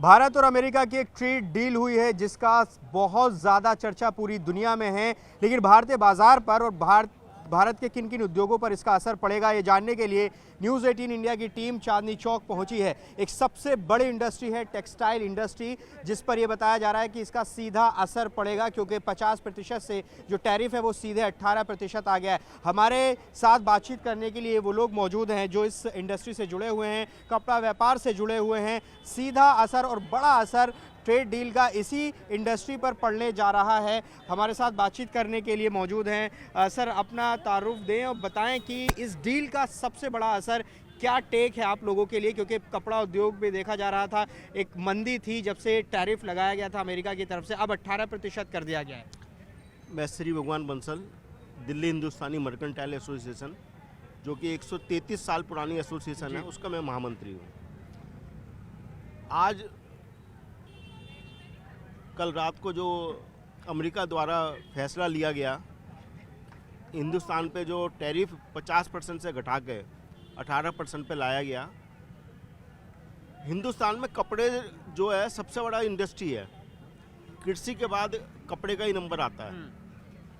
भारत और अमेरिका की एक ट्रेड डील हुई है जिसका बहुत ज़्यादा चर्चा पूरी दुनिया में है, लेकिन भारतीय बाजार पर और भारत के किन किन उद्योगों पर इसका असर पड़ेगा ये जानने के लिए न्यूज़ 18 इंडिया की टीम चांदनी चौक पहुंची है। एक सबसे बड़ी इंडस्ट्री है टेक्सटाइल इंडस्ट्री, जिस पर यह बताया जा रहा है कि इसका सीधा असर पड़ेगा क्योंकि 50% से जो टैरिफ है वो सीधे 18% आ गया है। हमारे साथ बातचीत करने के लिए वो लोग मौजूद हैं जो इस इंडस्ट्री से जुड़े हुए हैं, कपड़ा व्यापार से जुड़े हुए हैं। सीधा असर और बड़ा असर ट्रेड डील का इसी इंडस्ट्री पर पड़ने जा रहा है। हमारे साथ बातचीत करने के लिए मौजूद हैं। सर, अपना तारुफ दें और बताएं कि इस डील का सबसे बड़ा असर क्या टेक है आप लोगों के लिए, क्योंकि कपड़ा उद्योग में देखा जा रहा था एक मंदी थी जब से टैरिफ लगाया गया था अमेरिका की तरफ से, अब 18% कर दिया गया है। मैं श्री भगवान बंसल, दिल्ली हिंदुस्तानी मर्केंटाइल एसोसिएशन, जो कि 133 साल पुरानी एसोसिएशन है, उसका मैं महामंत्री हूँ। आज कल रात को जो अमेरिका द्वारा फैसला लिया गया, हिंदुस्तान पे जो टैरिफ 50% से घटा के 18% पे लाया गया। हिंदुस्तान में कपड़े जो है सबसे बड़ा इंडस्ट्री है, कृषि के बाद कपड़े का ही नंबर आता है।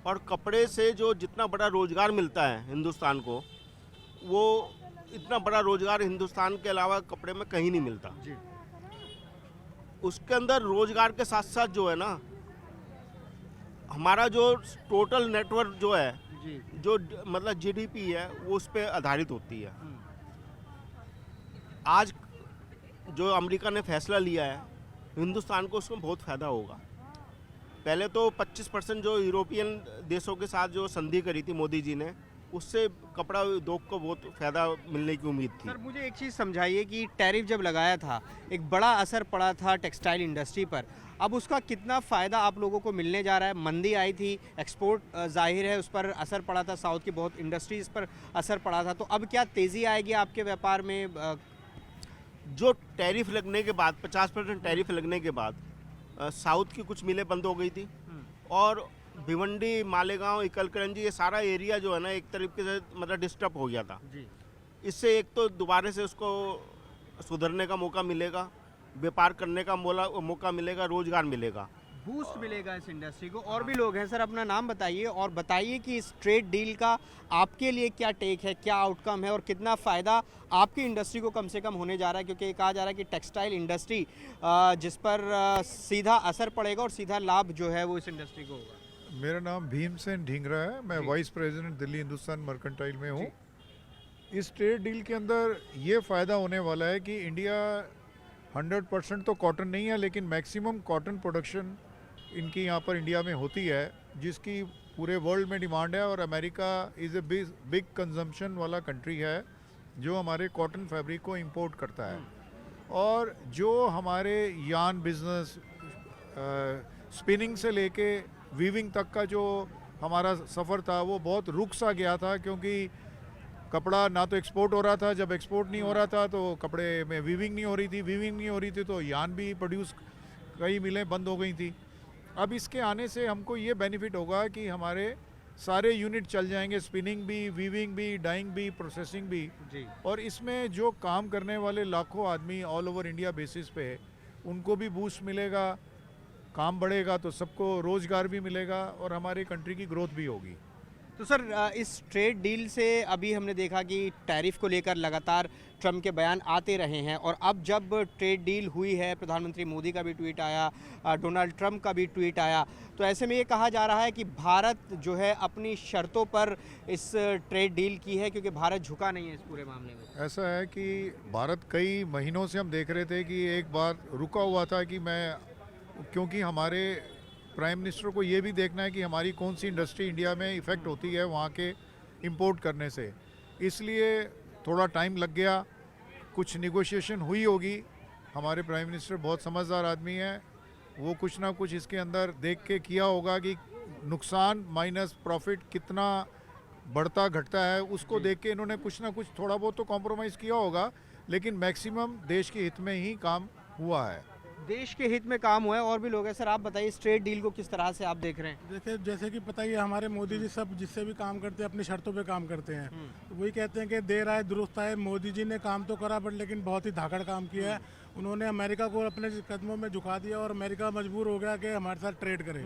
और कपड़े से जो जितना बड़ा रोजगार मिलता है हिंदुस्तान को, वो इतना बड़ा रोजगार हिंदुस्तान के अलावा कपड़े में कहीं नहीं मिलता जी। उसके अंदर रोजगार के साथ साथ जो है ना, हमारा जो टोटल नेटवर्क जो है जी, जो मतलब जीडीपी है वो उस पर आधारित होती है। आज जो अमेरिका ने फैसला लिया है, हिंदुस्तान को उसमें बहुत फ़ायदा होगा। पहले तो 25% जो यूरोपियन देशों के साथ जो संधि करी थी मोदी जी ने, उससे कपड़ा उद्योग को बहुत फ़ायदा मिलने की उम्मीद थी। सर, मुझे एक चीज़ समझाइए कि टैरिफ जब लगाया था एक बड़ा असर पड़ा था टेक्सटाइल इंडस्ट्री पर, अब उसका कितना फ़ायदा आप लोगों को मिलने जा रहा है? मंदी आई थी, एक्सपोर्ट जाहिर है उस पर असर पड़ा था, साउथ की बहुत इंडस्ट्रीज़ पर असर पड़ा था, तो अब क्या तेज़ी आएगी आपके व्यापार में? जो टैरिफ लगने के बाद 50% टैरिफ लगने के बाद साउथ की कुछ मिलें बंद हो गई थी और भिवंडी, मालेगांव, इकलकरंजी, ये सारा एरिया जो है ना एक तरीके से मतलब डिस्टर्ब हो गया था जी। इससे एक तो दोबारा से उसको सुधरने का मौका मिलेगा, व्यापार करने का मौका मिलेगा, रोजगार मिलेगा, बूस्ट मिलेगा इस इंडस्ट्री को। और भी लोग हैं, सर अपना नाम बताइए और बताइए कि इस ट्रेड डील का आपके लिए क्या टेक है, क्या आउटकम है और कितना फ़ायदा आपकी इंडस्ट्री को कम से कम होने जा रहा है, क्योंकि कहा जा रहा है कि टेक्सटाइल इंडस्ट्री जिस पर सीधा असर पड़ेगा और सीधा लाभ जो है वो इस इंडस्ट्री को होगा। मेरा नाम भीमसेन ढींगरा है, मैं vice president Delhi Hindustan mercantile में हूँ। इस ट्रेड डील के अंदर ये फ़ायदा होने वाला है कि इंडिया 100% तो कॉटन नहीं है, लेकिन मैक्सिमम कॉटन प्रोडक्शन इनकी यहाँ पर इंडिया में होती है, जिसकी पूरे वर्ल्ड में डिमांड है। और America is a big consumption वाला कंट्री है जो हमारे कॉटन फैब्रिक को इंपोर्ट करता है। और जो हमारे यार्न बिजनेस, स्पिनिंग से लेके वीविंग तक का जो हमारा सफ़र था वो बहुत रुक सा गया था, क्योंकि कपड़ा ना तो एक्सपोर्ट हो रहा था, जब एक्सपोर्ट नहीं हो रहा था तो कपड़े में वीविंग नहीं हो रही थी, वीविंग नहीं हो रही थी तो यार्न भी प्रोड्यूस, कई मिलें बंद हो गई थी। अब इसके आने से हमको ये बेनिफिट होगा कि हमारे सारे यूनिट चल जाएंगे, स्पिनिंग भी, वीविंग भी, डाइंग भी, प्रोसेसिंग भी जी। और इसमें जो काम करने वाले लाखों आदमी ऑल ओवर इंडिया बेसिस पे, उनको भी बूस्ट मिलेगा, काम बढ़ेगा तो सबको रोजगार भी मिलेगा और हमारी कंट्री की ग्रोथ भी होगी। तो सर, इस ट्रेड डील से अभी हमने देखा कि टैरिफ को लेकर लगातार ट्रम्प के बयान आते रहे हैं और अब जब ट्रेड डील हुई है, प्रधानमंत्री मोदी का भी ट्वीट आया, डोनाल्ड ट्रम्प का भी ट्वीट आया, तो ऐसे में ये कहा जा रहा है कि भारत जो है अपनी शर्तों पर इस ट्रेड डील की है, क्योंकि भारत झुका नहीं है इस पूरे मामले में। ऐसा है कि भारत कई महीनों से हम देख रहे थे कि एक बार रुका हुआ था कि क्योंकि हमारे प्राइम मिनिस्टर को ये भी देखना है कि हमारी कौन सी इंडस्ट्री इंडिया में इफ़ेक्ट होती है वहाँ के इंपोर्ट करने से, इसलिए थोड़ा टाइम लग गया, कुछ निगोशिएशन हुई होगी। हमारे प्राइम मिनिस्टर बहुत समझदार आदमी है, वो कुछ ना कुछ इसके अंदर देख के किया होगा कि नुकसान माइनस प्रॉफिट कितना बढ़ता घटता है, उसको देख के इन्होंने कुछ ना कुछ थोड़ा बहुत तो कॉम्प्रोमाइज़ किया होगा, लेकिन मैक्सिमम देश के हित में ही काम हुआ है। देश के हित में काम हुआ है। और भी लोग हैं, सर आप बताइए इस ट्रेड डील को किस तरह से आप देख रहे हैं? देखिए, जैसे कि पता ही है, हमारे मोदी जी सब जिससे भी काम करते हैं अपनी शर्तों पे काम करते हैं। तो वही कहते हैं कि देर आए दुरुस्त आए। मोदी जी ने काम तो करा बट लेकिन बहुत ही धाकड़ काम किया है उन्होंने अमेरिका को अपने कदमों में झुका दिया और अमेरिका मजबूर हो गया कि हमारे साथ ट्रेड करे।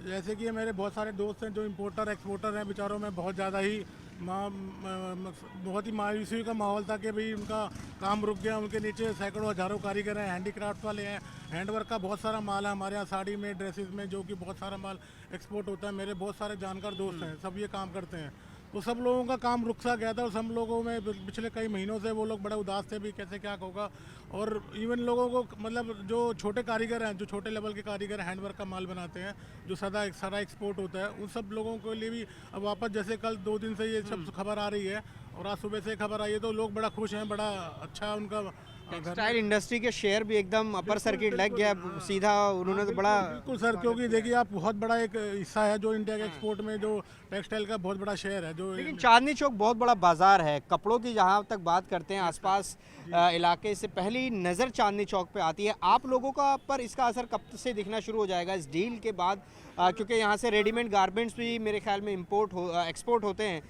जैसे कि मेरे बहुत सारे दोस्त हैं जो इंपोर्टर एक्सपोर्टर हैं, बेचारों में बहुत ज़्यादा ही बहुत ही मायूसी का माहौल था कि भाई उनका काम रुक गया। उनके नीचे सैकड़ों हज़ारों कारीगर हैं, हैंडीक्राफ्ट वाले हैं, हैंडवर्क का बहुत सारा माल है हमारे यहाँ, साड़ी में, ड्रेसेस में, जो कि बहुत सारा माल एक्सपोर्ट होता है। मेरे बहुत सारे जानकार दोस्त हैं, सब ये काम करते हैं। तो सब लोगों का काम रुक सा गया था और सब लोगों में पिछले कई महीनों से वो लोग बड़े उदास थे भी कैसे क्या होगा। और इवन लोगों को मतलब जो छोटे कारीगर हैं, जो छोटे लेवल के कारीगर हैंडवर्क का माल बनाते हैं, जो सारा एक्सपोर्ट होता है, उन सब लोगों के लिए भी अब वापस जैसे कल 2 दिन से ये सब खबर आ रही है और आज सुबह से खबर आई है, तो लोग बड़ा खुश हैं, बड़ा अच्छा उनका टेक्सटाइल इंडस्ट्री के शेयर भी एकदम अपर सर्किट लग गया सीधा, उन्होंने तो बड़ा। बिल्कुल सर, क्योंकि देखिए आप बहुत बड़ा एक हिस्सा है जो इंडिया के एक्सपोर्ट में, जो टेक्सटाइल का बहुत बड़ा शेयर है। जो लेकिन चांदनी चौक बहुत बड़ा बाजार है कपड़ों की, जहाँ तक बात करते हैं आसपास इलाके से पहली नज़र चांदनी चौक पे आती है। आप लोगों का पर इसका असर कब से दिखना शुरू हो जाएगा इस डील के बाद, क्योंकि यहाँ से रेडीमेड गारमेंट्स भी मेरे ख्याल में एक्सपोर्ट होते हैं।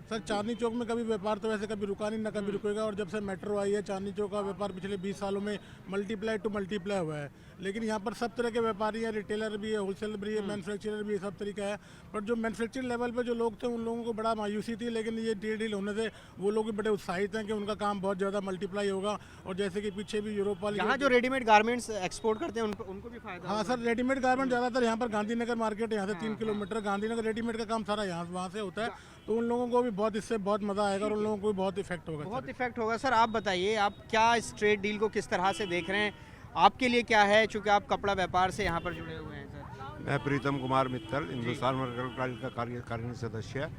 सर चांदनी चौक में कभी व्यापार तो वैसे कभी रुका नहीं, ना कभी रुकेगा। और जब से मेट्रो आई है, चांदनी चौक का व्यापार पिछले 20 सालों में मल्टीप्लाई हुआ है। लेकिन यहाँ पर सब तरह के व्यापारी हैं, रिटेलर भी है, होलसेलर भी है, मैन्युफैक्चरर भी है, सब तरीका है। पर जो मैन्युफैक्चर लेवल पे जो लोग थे, उन लोगों को बड़ा मायूसी थी। लेकिन ये डील होने से वो लोग भी बड़े उत्साहित हैं कि उनका काम बहुत ज़्यादा मल्टीप्लाई होगा। और जैसे कि पीछे भी यूरोप वाले यहाँ जो रेडीमेड गारमेंट्स एक्सपोर्ट करते हैं उनको भी फायदा। हाँ सर, रेडीमेड गारमेंट ज़्यादातर यहाँ पर गांधीनगर मार्केट है, यहाँ से 3 किलोमीटर गांधीनगर रेडीमेड का काम सारा यहाँ वहाँ से होता है। तो उन लोगों को भी बहुत इससे बहुत मज़ा आएगा और उन लोगों को भी बहुत इफेक्ट होगा। बहुत इफेक्ट होगा। सर आप बताइए, आप क्या इस ट्रेड डील को किस तरह से देख रहे हैं, आपके लिए क्या है, चूँकि आप कपड़ा व्यापार से यहाँ पर जुड़े हुए हैं। सर मैं प्रीतम कुमार मित्तल, हिंदुस्तान मर्केंटाइल का कार्यकारिणी सदस्य है।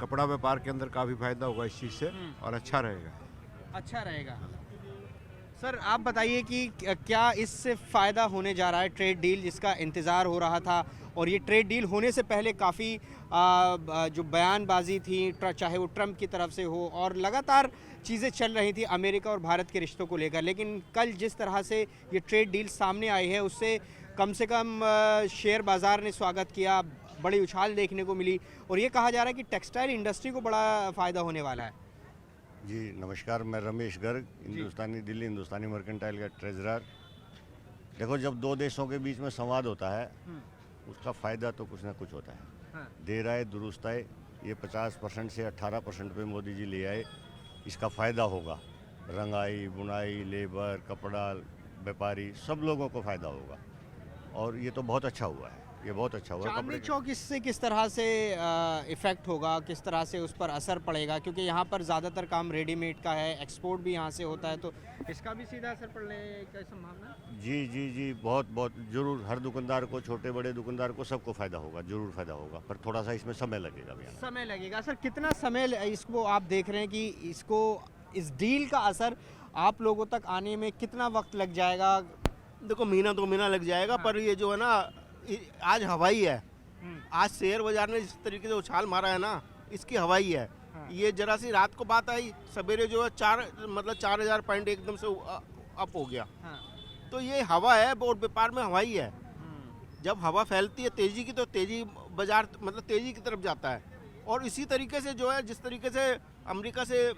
कपड़ा व्यापार के अंदर काफ़ी फायदा होगा इस चीज़ से और अच्छा रहेगा। अच्छा रहेगा। सर आप बताइए कि क्या इससे फ़ायदा होने जा रहा है, ट्रेड डील जिसका इंतज़ार हो रहा था, और ये ट्रेड डील होने से पहले काफ़ी जो बयानबाजी थी, चाहे वो ट्रंप की तरफ से हो, और लगातार चीज़ें चल रही थी अमेरिका और भारत के रिश्तों को लेकर। लेकिन कल जिस तरह से ये ट्रेड डील सामने आई है, उससे कम से कम शेयर बाज़ार ने स्वागत किया, बड़ी उछाल देखने को मिली, और ये कहा जा रहा है कि टेक्सटाइल इंडस्ट्री को बड़ा फ़ायदा होने वाला है। जी नमस्कार, मैं रमेश गर्ग, दिल्ली हिंदुस्तानी मर्केंटाइल का ट्रेजरर। देखो, जब दो देशों के बीच में संवाद होता है उसका फ़ायदा तो कुछ ना कुछ होता है। हाँ। देर आए दुरुस्त आए, ये 50% से 18% पे मोदी जी ले आए, इसका फ़ायदा होगा। रंगाई, बुनाई, लेबर, कपड़ा, व्यापारी, सब लोगों को फ़ायदा होगा और ये तो बहुत अच्छा हुआ है, ये बहुत अच्छा हुआ। चांदनी चौक इससे किस तरह से इफ़ेक्ट होगा, किस तरह से उस पर असर पड़ेगा, क्योंकि यहाँ पर ज़्यादातर काम रेडीमेड का है, एक्सपोर्ट भी यहाँ से होता है, तो इसका भी सीधा असर पड़ने की संभावना है? जी बहुत ज़रूर, हर दुकानदार को, छोटे बड़े दुकानदार को, सबको फ़ायदा होगा, ज़रूर फ़ायदा होगा, पर थोड़ा सा इसमें समय लगेगा भैया। समय लगेगा। सर कितना समय इसको आप देख रहे हैं कि इसको, इस डील का असर आप लोगों तक आने में कितना वक्त लग जाएगा? देखो, महीना 2 महीना लग जाएगा। पर ये जो है ना, आज हवाई है। आज शेयर बाजार ने जिस तरीके से उछाल मारा है ना, इसकी हवाई है। ये जरा सी रात को बात आई, सवेरे जो है 4000 पॉइंट एकदम से अप हो गया। तो ये हवा है और व्यापार में हवाई है। जब हवा फैलती है तेजी की, तो तेजी बाजार मतलब तेजी की तरफ जाता है। और इसी तरीके से जो है, जिस तरीके से अमेरिका से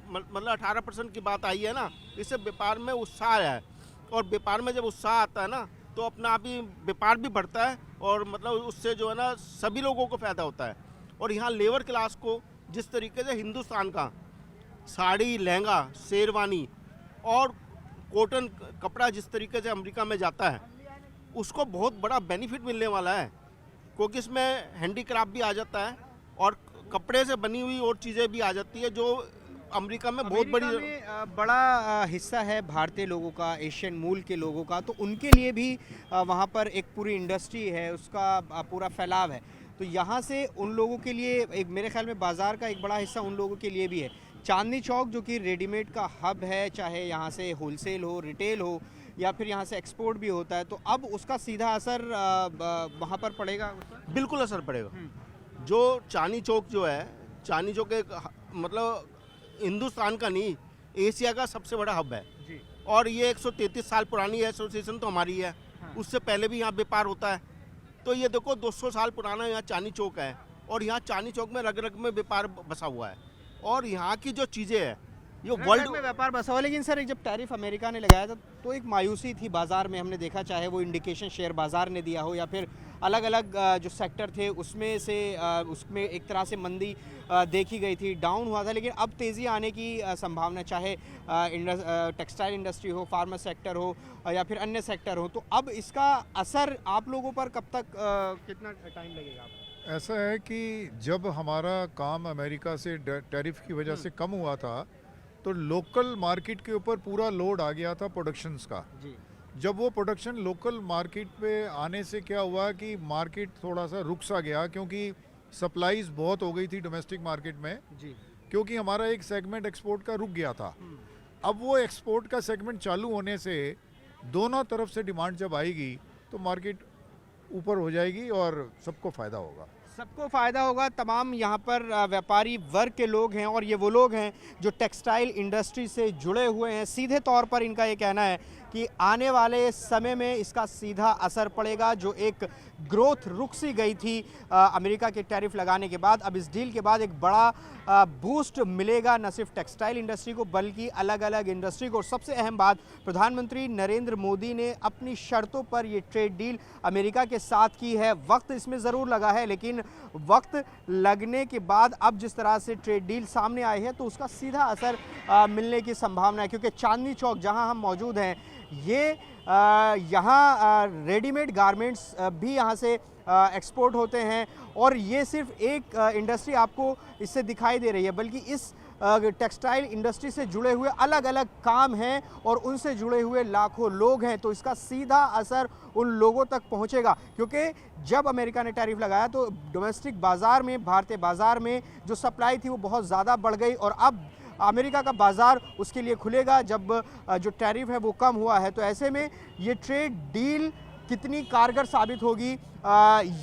मतलब 18% की बात आई है ना, इससे व्यापार में उत्साह है। और व्यापार में जब उत्साह आता है ना, तो अपना आप ही व्यापार भी बढ़ता है और मतलब उससे जो है ना सभी लोगों को फ़ायदा होता है। और यहाँ लेबर क्लास को जिस तरीके से हिंदुस्तान का साड़ी, लहंगा, शेरवानी और कॉटन कपड़ा जिस तरीके से अमेरिका में जाता है, उसको बहुत बड़ा बेनिफिट मिलने वाला है, क्योंकि इसमें हैंडीक्राफ्ट भी आ जाता है और कपड़े से बनी हुई और चीज़ें भी आ जाती है, जो अमेरिका में बहुत बड़ी बड़ा हिस्सा है भारतीय लोगों का, एशियन मूल के लोगों का, तो उनके लिए भी वहाँ पर एक पूरी इंडस्ट्री है, उसका पूरा फैलाव है। तो यहाँ से उन लोगों के लिए एक, मेरे ख्याल में बाज़ार का एक बड़ा हिस्सा उन लोगों के लिए भी है। चांदनी चौक जो कि रेडीमेड का हब है, चाहे यहाँ से होलसेल हो, रिटेल हो, या फिर यहाँ से एक्सपोर्ट भी होता है, तो अब उसका सीधा असर वहाँ पर पड़ेगा। बिल्कुल असर पड़ेगा। जो चांदनी चौक जो है, चांदनी चौक एक मतलब हिंदुस्तान का नहीं, एशिया का सबसे बड़ा हब है जी। और ये 133 साल पुरानी एसोसिएशन तो हमारी है। हाँ। उससे पहले भी यहाँ व्यापार होता है। तो ये देखो 200 साल पुराना यहाँ चांदनी चौक है और यहाँ चांदनी चौक में रग रग में व्यापार बसा हुआ है। और यहाँ की जो चीज़ें हैं, ये वर्ल्ड वर्ल्ड में व्यापार बसा हुआ। लेकिन सर, एक जब टैरिफ अमेरिका ने लगाया था तो एक मायूसी थी बाजार में, हमने देखा, चाहे वो इंडिकेशन शेयर बाजार ने दिया हो या फिर अलग अलग जो सेक्टर थे उसमें से उसमें एक तरह से मंदी देखी गई थी, डाउन हुआ था। लेकिन अब तेज़ी आने की संभावना, चाहे टेक्सटाइल इंडस्ट्री हो, फार्मा सेक्टर हो या फिर अन्य सेक्टर हो, तो अब इसका असर आप लोगों पर कब तक कितना टाइम लगेगा आपको? ऐसा है कि जब हमारा काम अमेरिका से टैरिफ की वजह से कम हुआ था तो लोकल मार्केट के ऊपर पूरा लोड आ गया था प्रोडक्शंस का। जी जब वो प्रोडक्शन लोकल मार्केट पे आने से क्या हुआ कि मार्केट थोड़ा सा रुक सा गया, क्योंकि सप्लाईज बहुत हो गई थी डोमेस्टिक मार्केट में, जी क्योंकि हमारा एक सेगमेंट एक्सपोर्ट का रुक गया था। अब वो एक्सपोर्ट का सेगमेंट चालू होने से दोनों तरफ से डिमांड जब आएगी तो मार्केट ऊपर हो जाएगी और सबको फ़ायदा होगा। सबको फ़ायदा होगा। तमाम यहाँ पर व्यापारी वर्ग के लोग हैं और ये वो लोग हैं जो टेक्सटाइल इंडस्ट्री से जुड़े हुए हैं। सीधे तौर पर इनका ये कहना है कि आने वाले समय में इसका सीधा असर पड़ेगा। जो एक ग्रोथ रुक सी गई थी अमेरिका के टैरिफ लगाने के बाद, अब इस डील के बाद एक बड़ा बूस्ट मिलेगा न सिर्फ टेक्सटाइल इंडस्ट्री को बल्कि अलग अलग इंडस्ट्री को। और सबसे अहम बात, प्रधानमंत्री नरेंद्र मोदी ने अपनी शर्तों पर ये ट्रेड डील अमेरिका के साथ की है। वक्त इसमें ज़रूर लगा है, लेकिन वक्त लगने के बाद अब जिस तरह से ट्रेड डील सामने आई है तो उसका सीधा असर मिलने की संभावना है। क्योंकि चांदनी चौक जहां हम मौजूद हैं, ये यहाँ रेडीमेड गारमेंट्स भी यहाँ से एक्सपोर्ट होते हैं। और ये सिर्फ एक इंडस्ट्री आपको इससे दिखाई दे रही है, बल्कि इस टेक्सटाइल इंडस्ट्री से जुड़े हुए अलग अलग काम हैं और उनसे जुड़े हुए लाखों लोग हैं। तो इसका सीधा असर उन लोगों तक पहुंचेगा, क्योंकि जब अमेरिका ने टैरिफ लगाया तो डोमेस्टिक बाज़ार में, भारतीय बाज़ार में जो सप्लाई थी वो बहुत ज़्यादा बढ़ गई और अब अमेरिका का बाज़ार उसके लिए खुलेगा जब जो टैरिफ है वो कम हुआ है। तो ऐसे में ये ट्रेड डील कितनी कारगर साबित होगी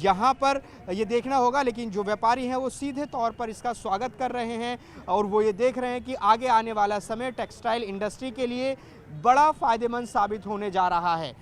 यहाँ पर ये देखना होगा। लेकिन जो व्यापारी हैं वो सीधे तौर पर इसका स्वागत कर रहे हैं और वो ये देख रहे हैं कि आगे आने वाला समय टेक्सटाइल इंडस्ट्री के लिए बड़ा फ़ायदेमंद साबित होने जा रहा है।